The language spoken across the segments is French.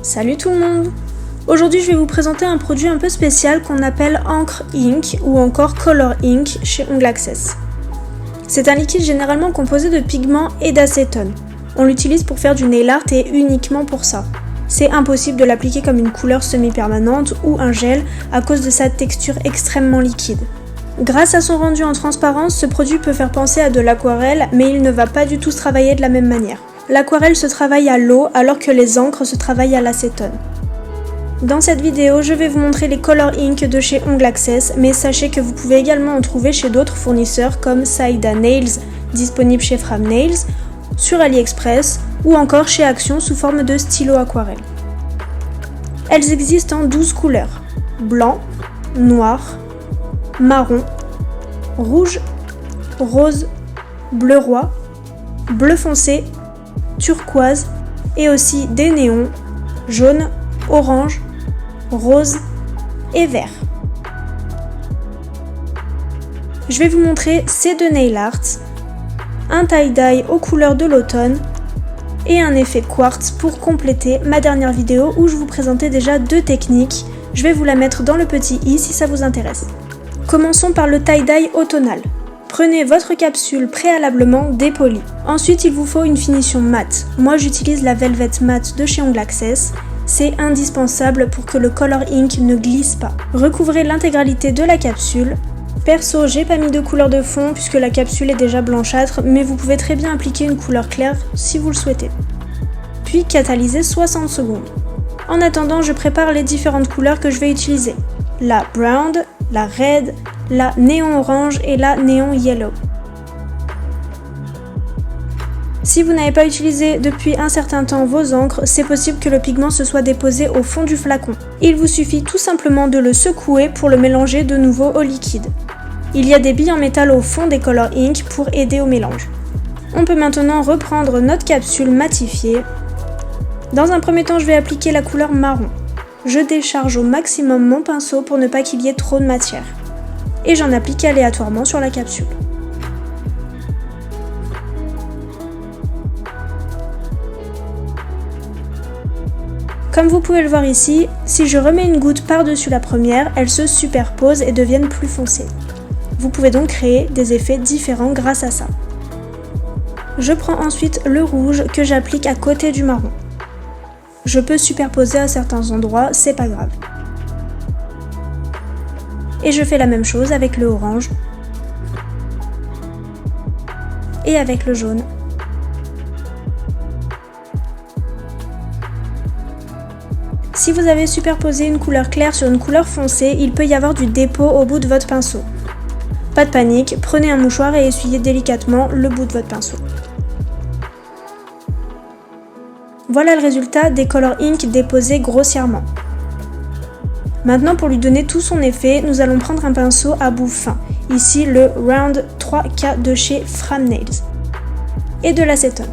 Salut tout le monde! Aujourd'hui je vais vous présenter un produit un peu spécial qu'on appelle encre ink ou encore color ink chez Ongles Access. C'est un liquide généralement composé de pigments et d'acétone. On l'utilise pour faire du nail art et uniquement pour ça. C'est impossible de l'appliquer comme une couleur semi-permanente ou un gel à cause de sa texture extrêmement liquide. Grâce à son rendu en transparence, ce produit peut faire penser à de l'aquarelle, mais il ne va pas du tout se travailler de la même manière. L'aquarelle se travaille à l'eau alors que les encres se travaillent à l'acétone. Dans cette vidéo, je vais vous montrer les color ink de chez Ongles Access, mais sachez que vous pouvez également en trouver chez d'autres fournisseurs comme Saïda Nails, disponible chez Fram Nails, sur AliExpress ou encore chez Action sous forme de stylo aquarelle. Elles existent en 12 couleurs: blanc, noir, marron, rouge, rose, bleu roi, bleu foncé, turquoise et aussi des néons, jaune, orange, rose et vert. Je vais vous montrer ces deux nail art, un tie-dye aux couleurs de l'automne et un effet quartz pour compléter ma dernière vidéo où je vous présentais déjà deux techniques. Je vais vous la mettre dans le petit i si ça vous intéresse. Commençons par le tie-dye automnal. Prenez votre capsule préalablement dépolie. Ensuite, il vous faut une finition mate. Moi, j'utilise la Velvet Matte de chez Ongles Access. C'est indispensable pour que le color ink ne glisse pas. Recouvrez l'intégralité de la capsule. Perso, j'ai pas mis de couleur de fond puisque la capsule est déjà blanchâtre, mais vous pouvez très bien appliquer une couleur claire si vous le souhaitez. Puis catalysez 60 secondes. En attendant, je prépare les différentes couleurs que je vais utiliser. La brown, la red, la néon orange et la néon yellow. Si vous n'avez pas utilisé depuis un certain temps vos encres, c'est possible que le pigment se soit déposé au fond du flacon. Il vous suffit tout simplement de le secouer pour le mélanger de nouveau au liquide. Il y a des billes en métal au fond des color ink pour aider au mélange. On peut maintenant reprendre notre capsule matifiée. Dans un premier temps, je vais appliquer la couleur marron. Je décharge au maximum mon pinceau pour ne pas qu'il y ait trop de matière. Et j'en applique aléatoirement sur la capsule. Comme vous pouvez le voir ici, si je remets une goutte par-dessus la première, elles se superposent et deviennent plus foncées. Vous pouvez donc créer des effets différents grâce à ça. Je prends ensuite le rouge que j'applique à côté du marron. Je peux superposer à certains endroits, c'est pas grave. Et je fais la même chose avec le orange et avec le jaune. Si vous avez superposé une couleur claire sur une couleur foncée, il peut y avoir du dépôt au bout de votre pinceau. Pas de panique, prenez un mouchoir et essuyez délicatement le bout de votre pinceau. Voilà le résultat des color ink déposés grossièrement. Maintenant, pour lui donner tout son effet, nous allons prendre un pinceau à bout fin, ici le Round 3K de chez Fram Nails, et de l'acétone.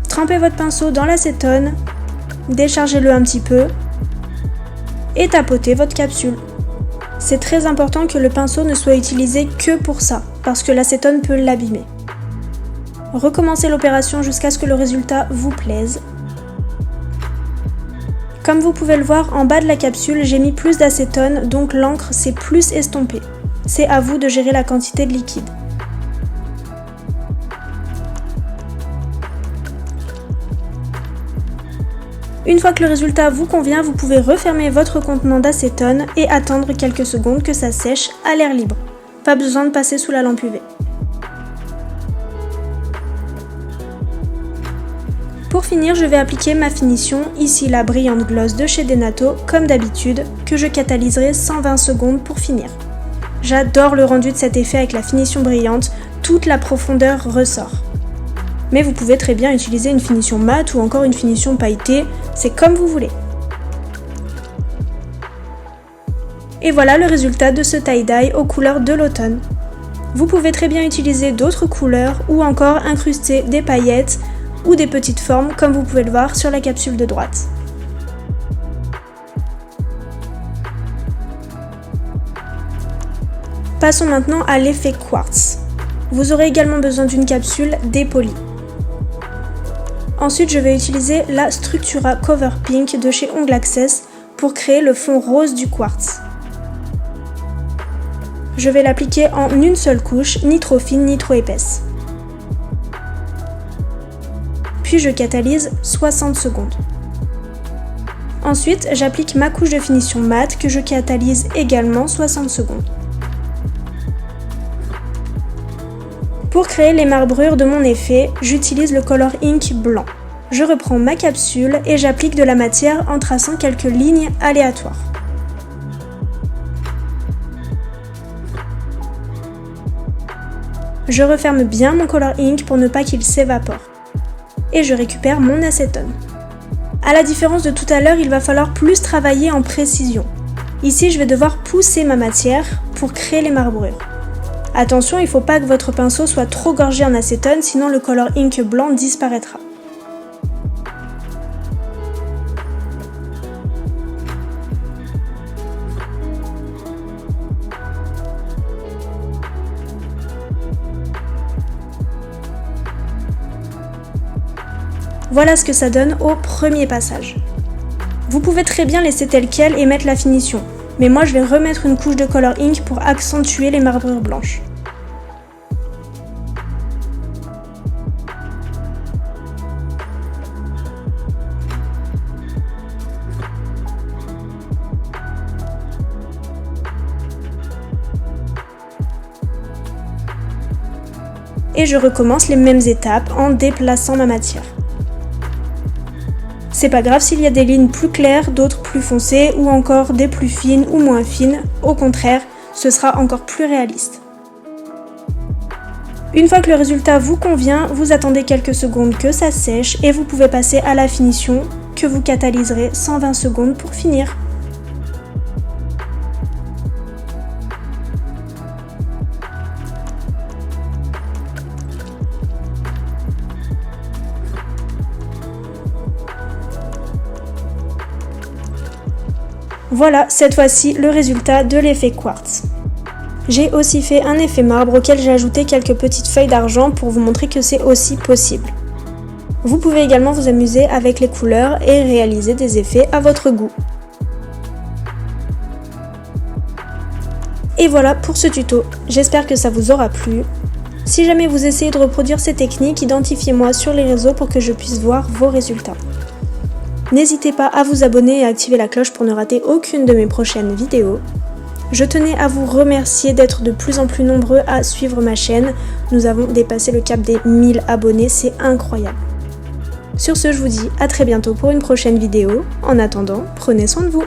Trempez votre pinceau dans l'acétone, déchargez-le un petit peu et tapotez votre capsule. C'est très important que le pinceau ne soit utilisé que pour ça, parce que l'acétone peut l'abîmer. Recommencez l'opération jusqu'à ce que le résultat vous plaise. Comme vous pouvez le voir, en bas de la capsule, j'ai mis plus d'acétone, donc l'encre s'est plus estompée. C'est à vous de gérer la quantité de liquide. Une fois que le résultat vous convient, vous pouvez refermer votre contenant d'acétone et attendre quelques secondes que ça sèche à l'air libre. Pas besoin de passer sous la lampe UV. Pour finir, je vais appliquer ma finition, ici la Brilliant Gloss de chez Denato, comme d'habitude, que je catalyserai 120 secondes pour finir. J'adore le rendu de cet effet avec la finition brillante, toute la profondeur ressort. Mais vous pouvez très bien utiliser une finition mate ou encore une finition pailletée, c'est comme vous voulez. Et voilà le résultat de ce tie-dye aux couleurs de l'automne. Vous pouvez très bien utiliser d'autres couleurs ou encore incruster des paillettes ou des petites formes comme vous pouvez le voir sur la capsule de droite. Passons maintenant à l'effet quartz. Vous aurez également besoin d'une capsule dépolie. Ensuite, je vais utiliser la Structura Cover Pink de chez Ongles Access pour créer le fond rose du quartz. Je vais l'appliquer en une seule couche, ni trop fine ni trop épaisse. Puis je catalyse 60 secondes. Ensuite, j'applique ma couche de finition mat que je catalyse également 60 secondes. Pour créer les marbrures de mon effet, j'utilise le Color Ink blanc. Je reprends ma capsule et j'applique de la matière en traçant quelques lignes aléatoires. Je referme bien mon Color Ink pour ne pas qu'il s'évapore. Et je récupère mon acétone. À la différence de tout à l'heure, il va falloir plus travailler en précision. Ici, je vais devoir pousser ma matière pour créer les marbrures. Attention, il ne faut pas que votre pinceau soit trop gorgé en acétone, sinon le Color Ink blanc disparaîtra. Voilà ce que ça donne au premier passage. Vous pouvez très bien laisser tel quel et mettre la finition, mais moi je vais remettre une couche de Color Ink pour accentuer les marbrures blanches. Et je recommence les mêmes étapes en déplaçant ma matière. C'est pas grave s'il y a des lignes plus claires, d'autres plus foncées ou encore des plus fines ou moins fines, au contraire, ce sera encore plus réaliste. Une fois que le résultat vous convient, vous attendez quelques secondes que ça sèche et vous pouvez passer à la finition que vous catalyserez 120 secondes pour finir. Voilà, cette fois-ci, le résultat de l'effet quartz. J'ai aussi fait un effet marbre auquel j'ai ajouté quelques petites feuilles d'argent pour vous montrer que c'est aussi possible. Vous pouvez également vous amuser avec les couleurs et réaliser des effets à votre goût. Et voilà pour ce tuto, j'espère que ça vous aura plu. Si jamais vous essayez de reproduire ces techniques, identifiez-moi sur les réseaux pour que je puisse voir vos résultats. N'hésitez pas à vous abonner et à activer la cloche pour ne rater aucune de mes prochaines vidéos. Je tenais à vous remercier d'être de plus en plus nombreux à suivre ma chaîne. Nous avons dépassé le cap des 1000 abonnés, c'est incroyable. Sur ce, je vous dis à très bientôt pour une prochaine vidéo. En attendant, prenez soin de vous.